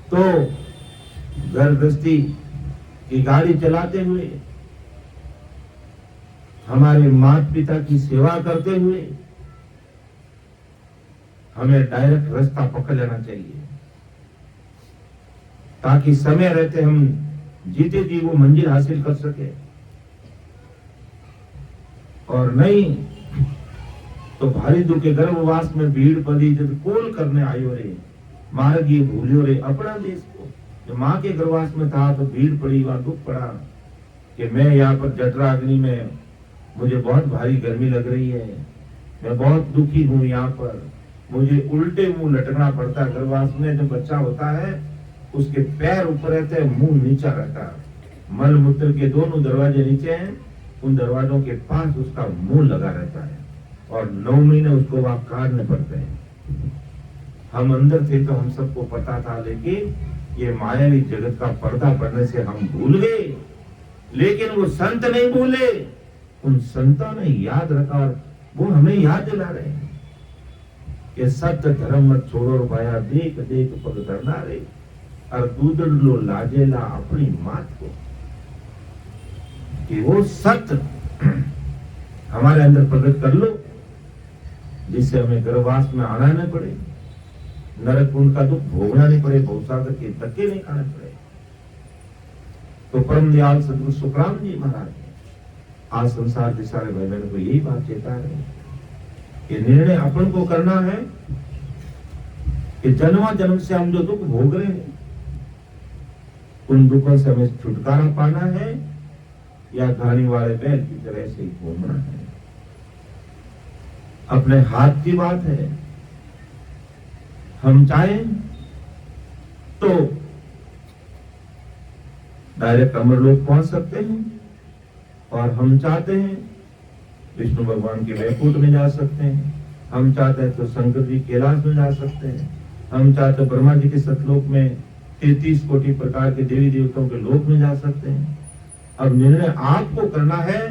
तो घर गृहस्थी की गाड़ी चलाते हुए, हमारे माता पिता की सेवा करते हुए हमें डायरेक्ट रास्ता पकड़ लेना चाहिए, ताकि समय रहते हम जीते जी वो मंजिल हासिल कर सके। और नहीं तो भारी दुख के गर्भवास में भीड़ पड़ी, जब कोल करने आयो रे मार्ग ये भूलियो रे अपना देश को। जो माँ के गर्भवास में था तो भीड़ पड़ी, वहां दुख पड़ा कि मैं यहाँ पर जठरा अग्नि में, मुझे बहुत भारी गर्मी लग रही है, मैं बहुत दुखी हूँ, यहाँ पर मुझे उल्टे मुंह लटकना पड़ता है। गर्भवास में जब बच्चा होता है उसके पैर ऊपर रहते हैं, मुंह नीचा रहता है। मल मूत्र के दोनों दरवाजे नीचे हैं, उन दरवाजों के पास उसका मुंह लगा रहता है और 9 महीने उसको वहां काटने पड़ते हैं। हम अंदर थे तो हम सबको पता था, लेकिन ये मायावी जगत का पर्दा पड़ने से हम भूल गए। लेकिन वो संत नहीं भूले, उन संतों ने याद रखा और वो हमें याद दिला रहे हैं कि सत्य धर्म मत छोड़ो भाया, देख देख पग धरना रे। और दूधड़ लो लाजेला अपनी मात को, कि वो सत्य हमारे अंदर प्रकट कर लो, जिससे हमें गर्भवास में आना न पड़े, नरक कुंड का दुख भोगना नहीं पड़े, भवसागर के धक्के नहीं खाने पड़े। तो परम दयाल सदगुरु सुखराम जी महाराज आज संसार के सारे भाई बहनों को यही बात चेता रहे कि निर्णय अपन को करना है कि जन्मा जन्म से हम जो दुख भोग रहे हैं, उन दुखों से हमें छुटकारा पाना है या घानी वाले बैल की तरह से घूमना है। अपने हाथ की बात है। हम चाहें तो डायरेक्ट अमरलोक पहुंच सकते हैं, और हम चाहते हैं विष्णु भगवान के वैकुंठ में जा सकते हैं, हम चाहते हैं तो शंकर जी कैलाश में जा सकते हैं, हम चाहते ब्रह्मा जी के सतलोक में 33 कोटि प्रकार के देवी देवताओं के लोक में जा सकते हैं। अब निर्णय आपको करना है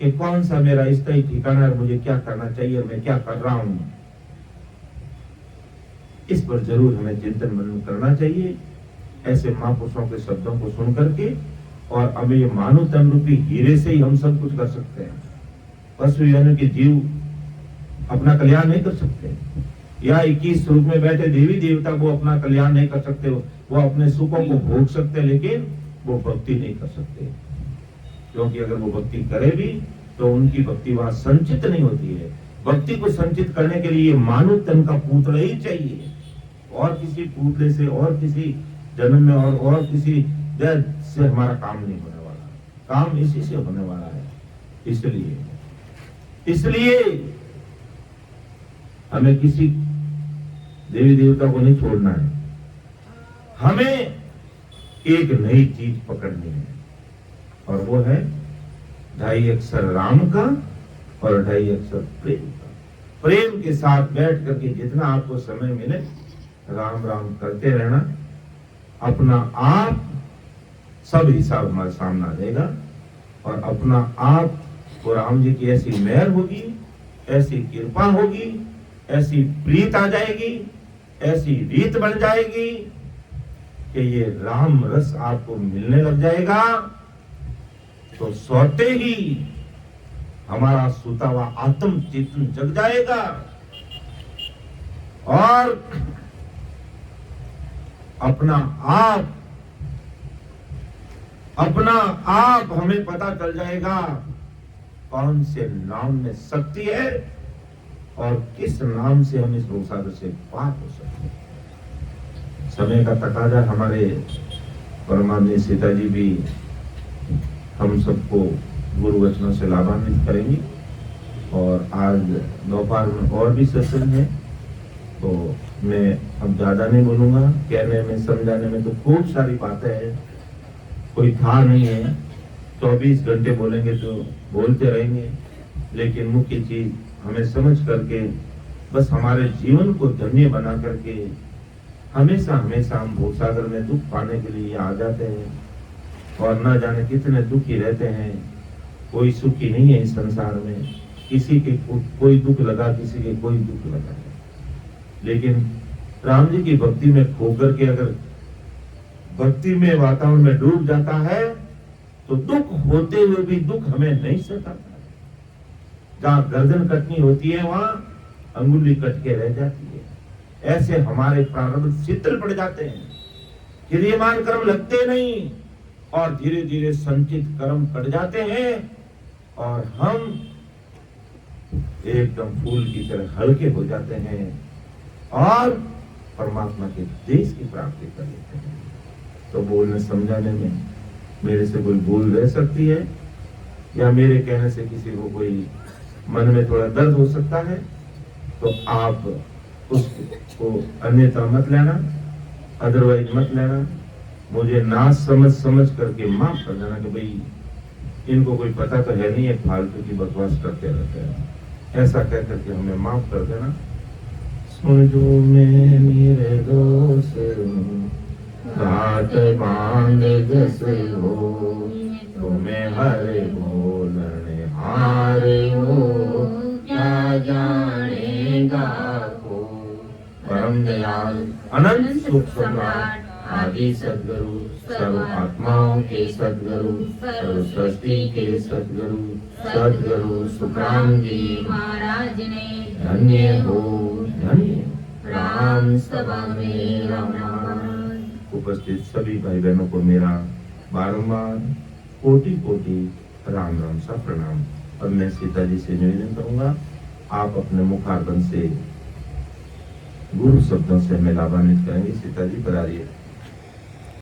कि कौन सा मेरा स्थायी ठिकाना है, मुझे क्या करना चाहिए, मैं क्या कर रहा हूं। इस पर जरूर हमें चिंतन मनन करना चाहिए। ऐसे महापुरुषों के शब्दों को सुन करके और अब ये मानव तन रूपी हीरे से ही हम सब कुछ कर सकते हैं। पशु यानी कि जीव अपना कल्याण नहीं कर सकते, या 21 रूप में बैठे देवी देवता वो अपना कल्याण नहीं कर सकते। वो अपने सुखों को भोग सकते लेकिन वो भक्ति नहीं कर सकते, क्योंकि अगर वो भक्ति करे भी तो उनकी भक्ति वहां संचित नहीं होती है। भक्ति को संचित करने के लिए मानव तन का पुतला ही चाहिए, और किसी पुतले से और किसी जन्म में और किसी देह से हमारा काम नहीं होने वाला, काम इसी से होने वाला है। इसलिए हमें किसी देवी देवता को नहीं छोड़ना है, हमें एक नई चीज पकड़नी है, और वो है 2.5 अक्षर राम का और 2.5 अक्षर प्रेम का। प्रेम के साथ बैठ करके जितना आपको समय मिले राम राम करते रहना, अपना आप सब हिसाब हमारे सामने आ जाएगा, और अपना आप को राम जी की ऐसी मेहर होगी, ऐसी कृपा होगी, ऐसी प्रीत आ जाएगी, ऐसी रीत बन जाएगी कि ये राम रस आपको मिलने लग जाएगा, तो सोते ही हमारा सुता हुआ आत्म चेतन जग जाएगा, और अपना आप हमें पता चल जाएगा कौन से नाम में शक्ति है और किस नाम से हम इस संसार से पार हो सकते हैं। समय का तकाजा, हमारे परमात्मा सीता जी भी हम सबको गुरु वचनों से लाभान्वित करेंगी, और आज दोपहर में और भी सत्संग है, तो मैं अब ज्यादा नहीं बोलूंगा। कहने में समझाने में तो खूब सारी बातें हैं, कोई था नहीं है, 24 घंटे बोलेंगे तो बोलते रहेंगे, लेकिन मुख्य चीज हमें समझ करके बस हमारे जीवन को धन्य बना करके हमेशा हमेशा हम भोग सागर में दुख पाने के लिए आ जाते हैं, और न जाने कितने दुखी रहते हैं। कोई सुखी नहीं है इस संसार में, किसी के कोई दुख लगा, किसी के कोई दुख लगा है, लेकिन राम जी की भक्ति में खोकर के अगर भक्ति में वातावरण में डूब जाता है तो दुख होते हुए भी दुख हमें नहीं सताता। जहां गर्दन कटनी होती है वहां अंगुली कट के रह जाती है। ऐसे हमारे प्रारब्ध शीतल पड़ जाते हैं, क्रियमान कर्म लगते नहीं, और धीरे धीरे संचित कर्म कट जाते हैं, और हम एकदम फूल की तरह हल्के हो जाते हैं, और परमात्मा के देश की प्राप्ति कर लेते हैं। तो बोलने समझाने में मेरे से कोई भूल रह सकती है, या मेरे कहने से किसी को कोई मन में थोड़ा दर्द हो सकता है, तो आप उसको अन्यथा मत लेना, अदरवाइज मत लेना। मुझे ना समझ करके माफ कर देना कि भाई इनको कोई पता तो है नहीं है, फालतू की बकवास करते रहते हैं, ऐसा कह करके हमें माफ कर देना। सुन जो मैं मेरे दोस्त घाट बांध जस हो, तुम्हें हरे बोलने हारे हो, क्या जानेगा को। परम दयाल अनंत सुख सम्राट आदि सद्गुरु, सर्व आत्माओं के सद्गुरु, सर्व सृष्टि के सद्गुरु सुखराम जी महाराज ने धन्य हो धन्य। राम सभा में राम। उपस्थित सभी भाई बहनों को मेरा बारंबार कोटि कोटि राम राम सा प्रणाम। और मैं सीता जी से निवेदन करूंगा, आप अपने मुखारबंद से गुरु शब्दों से हमें लाभान्वित करेंगे। सीता जी बरारिए।